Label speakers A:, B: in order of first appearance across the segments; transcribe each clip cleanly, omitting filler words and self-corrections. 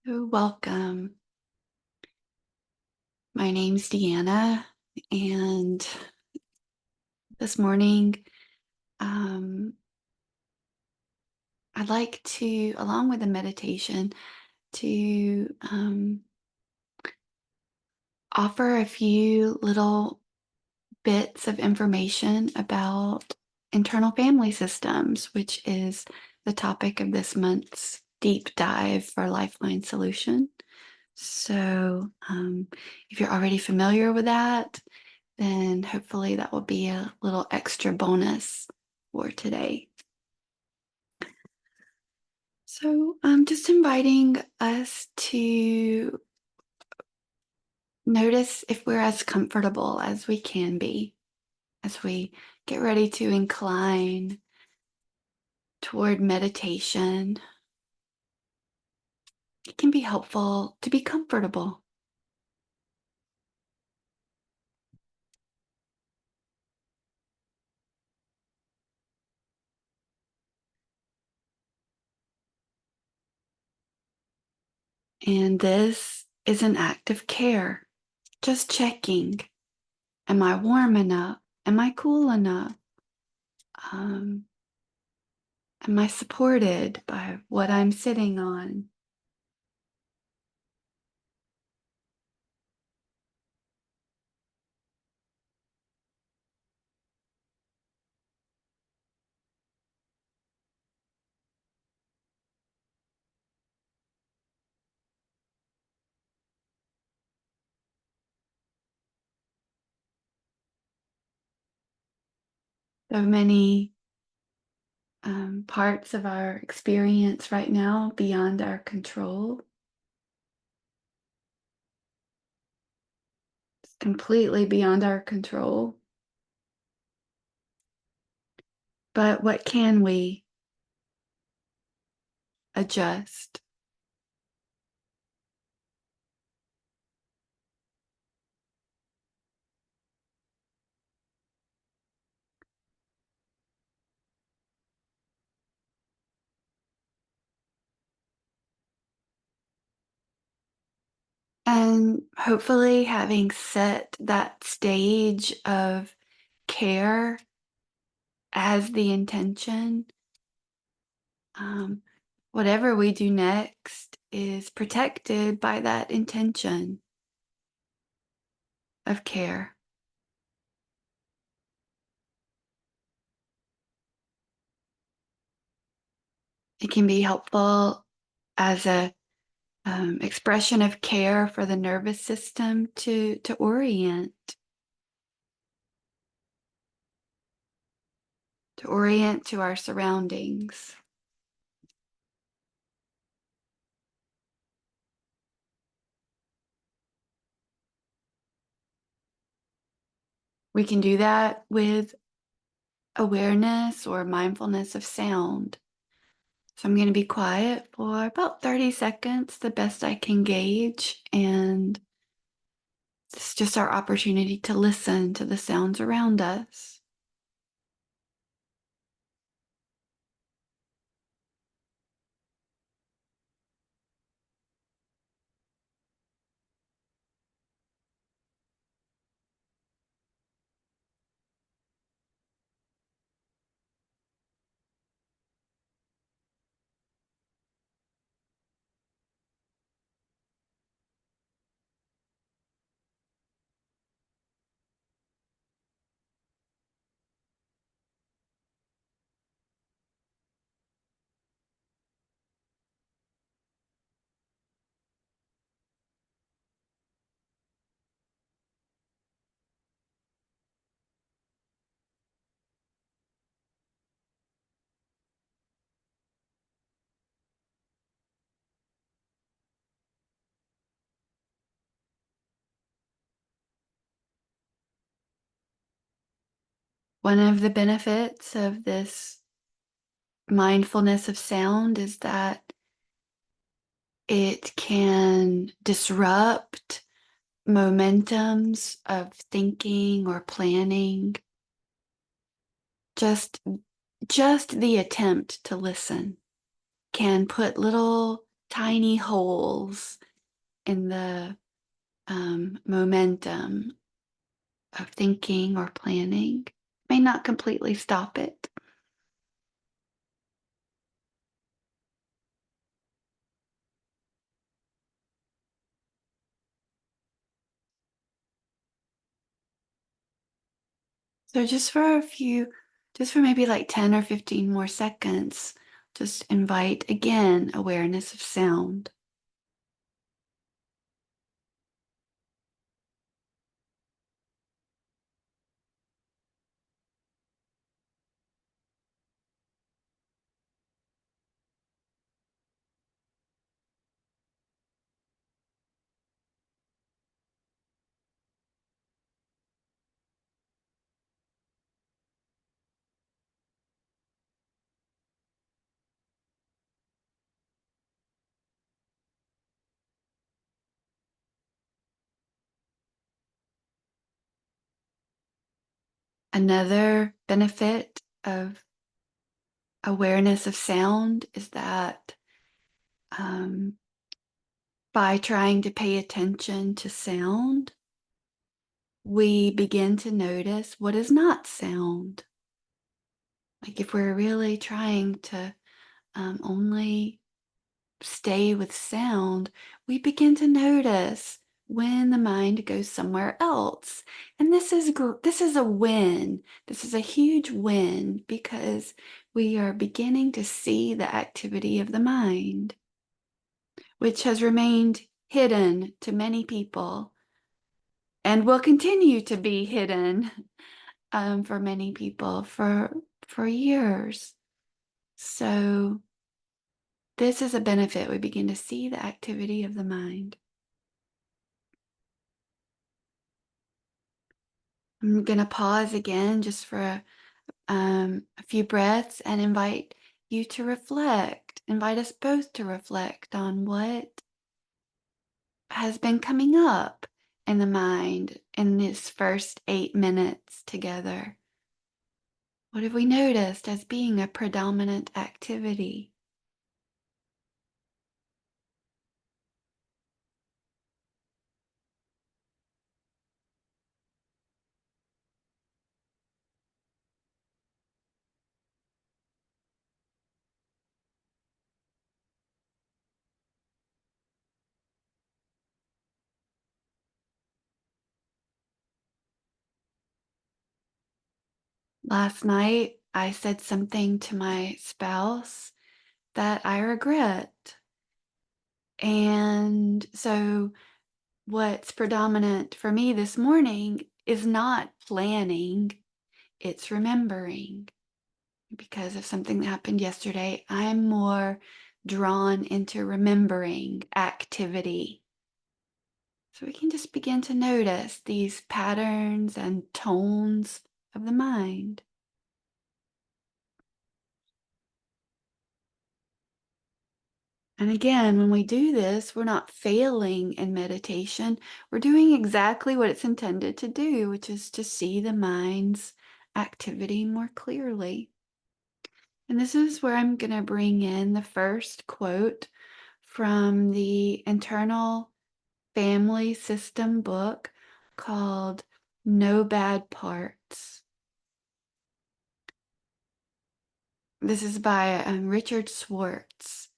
A: So welcome. My name's Deanna, and this morning, um, I'd like to, along with the meditation, to offer a few little bits of information about internal family systems, which is the topic of this month's deep dive for Lifeline Solution. So, if you're already familiar with that, then hopefully that will be a little extra bonus for today. So I'm just inviting us to notice if we're as comfortable as we can be as we get ready to incline toward meditation. It can be helpful to be comfortable. And this is an act of care, just checking. Am I warm enough? Am I cool enough? Um, am I supported by what I'm sitting on? So many parts of our experience right now beyond our control. It's completely beyond our control. But what can we adjust? And hopefully, having set that stage of care as the intention, um, whatever we do next is protected by that intention of care. It can be helpful as a expression of care for the nervous system to orient to our surroundings. We can do that with awareness or mindfulness of sound. So I'm going to be quiet for about 30 seconds, the best I can gauge, and it's just our opportunity to listen to the sounds around us. One of the benefits of this mindfulness of sound is that it can disrupt momentums of thinking or planning. Just the attempt to listen can put little tiny holes in the momentum of thinking or planning. May not completely stop it. So just for maybe like 10 or 15 more seconds, just invite again awareness of sound. Another benefit of awareness of sound is that by trying to pay attention to sound, we begin to notice what is not sound. Like if we're really trying to only stay with sound, we begin to notice when the mind goes somewhere else. And this is a win. This is a huge win because we are beginning to see the activity of the mind, which has remained hidden to many people and will continue to be hidden for many people for years. So this is a benefit. We begin to see the activity of the mind. I'm going to pause again just for a few breaths and invite you to reflect. Invite us both to reflect on what has been coming up in the mind in this first 8 minutes together. What have we noticed as being a predominant activity? Last night, I said something to my spouse that I regret. And so, what's predominant for me this morning is not planning, it's remembering. Because of something that happened yesterday, I'm more drawn into remembering activity. So we can just begin to notice these patterns and tones of the mind. And again, when we do this, we're not failing in meditation. We're doing exactly what it's intended to do, which is to see the mind's activity more clearly. And this is where I'm going to bring in the first quote from the Internal Family System book called No Bad Parts. This is by Richard Schwartz.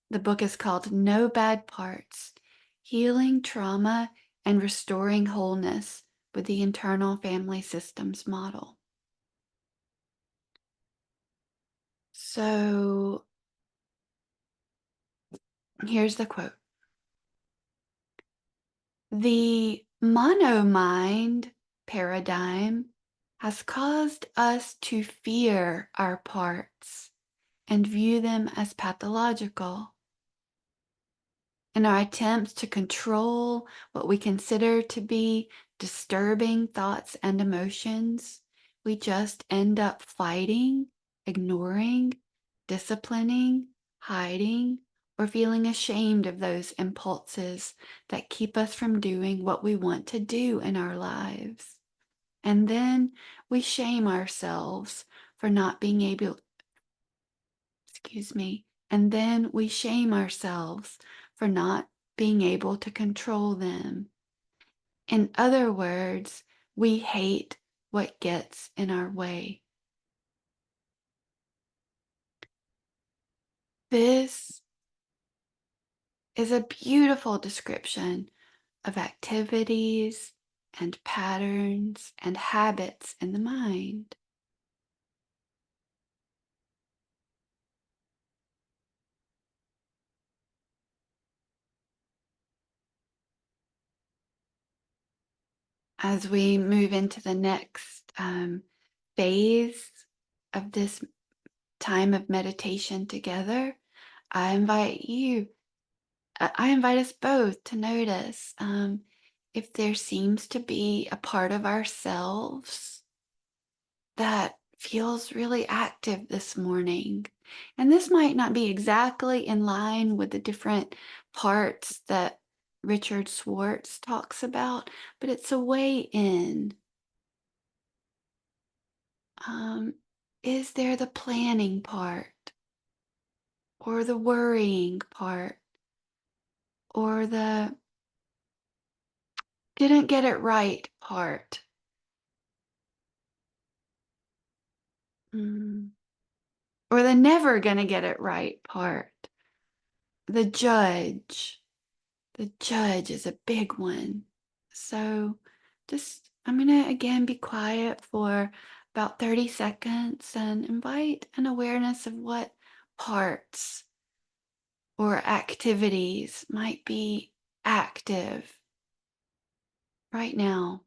A: The book is called No Bad Parts: Healing Trauma and Restoring Wholeness with the Internal Family Systems Model. So here's the quote. The mono-mind paradigm has caused us to fear our parts and view them as pathological. In our attempts to control what we consider to be disturbing thoughts and emotions, we just end up fighting, ignoring, disciplining, hiding, or feeling ashamed of those impulses that keep us from doing what we want to do in our lives. And then we shame ourselves for not being able, And then we shame ourselves for not being able to control them. In other words, we hate what gets in our way. This is a beautiful description of activities and patterns and habits in the mind. As we move into the next phase of this time of meditation together, I invite you, I invite us both to notice if there seems to be a part of ourselves that feels really active this morning. And this might not be exactly in line with the different parts that Richard Schwartz talks about, but it's a way in. Um, is there the planning part, or the worrying part, or the didn't get it right part? Mm. Or the never gonna get it right part? The judge. The judge is a big one. So I'm gonna again be quiet for about 30 seconds and invite an awareness of what parts or activities might be active right now.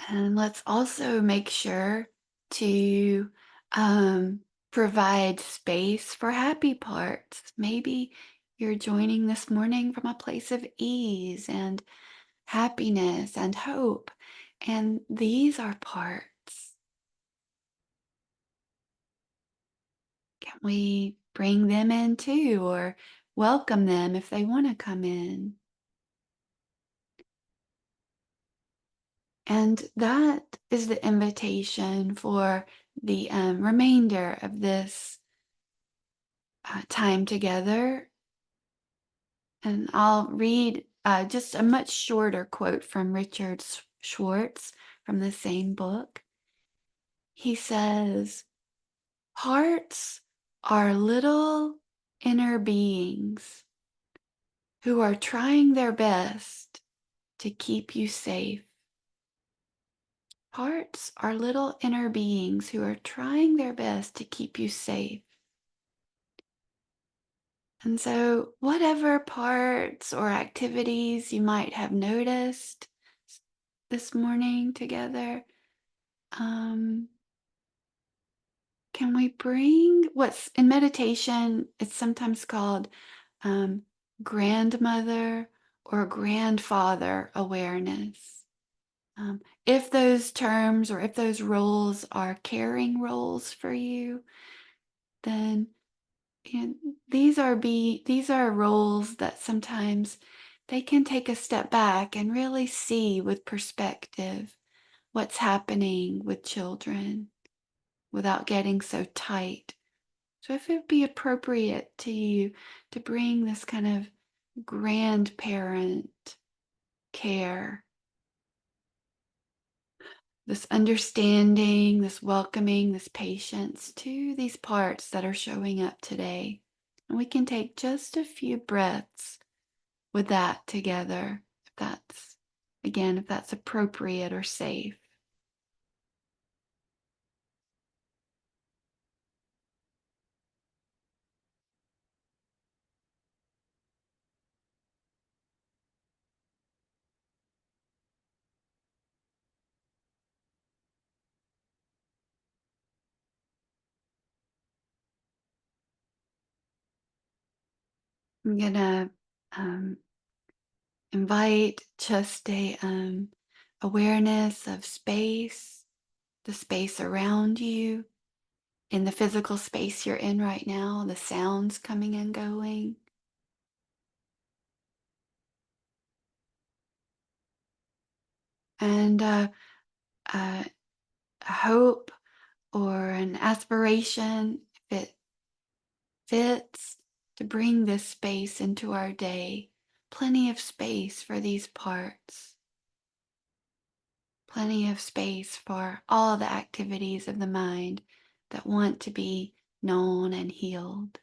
A: And let's also make sure to provide space for happy parts. Maybe you're joining this morning from a place of ease and happiness and hope. And these are parts. Can we bring them in too, or welcome them if they want to come in? And that is the invitation for the remainder of this time together. And I'll read just a much shorter quote from Richard Schwartz from the same book. He says, "Hearts are little inner beings who are trying their best to keep you safe." Hearts are little inner beings who are trying their best to keep you safe. And so, whatever parts or activities you might have noticed this morning together, um, can we bring what's in meditation? It's sometimes called um, grandmother or grandfather awareness. If those terms or if those roles are caring roles for you, then and these are roles that sometimes they can take a step back and really see with perspective what's happening with children without getting so tight. So if it would be appropriate to you to bring this kind of grandparent care, this understanding, this welcoming, this patience to these parts that are showing up today. And we can take just a few breaths with that together, if that's, again, if that's appropriate or safe. I'm gonna invite just a awareness of space, the space around you, in the physical space you're in right now, the sounds coming and going. And a hope or an aspiration, if it fits, to bring this space into our day. Plenty of space for these parts, plenty of space for all the activities of the mind that want to be known and healed.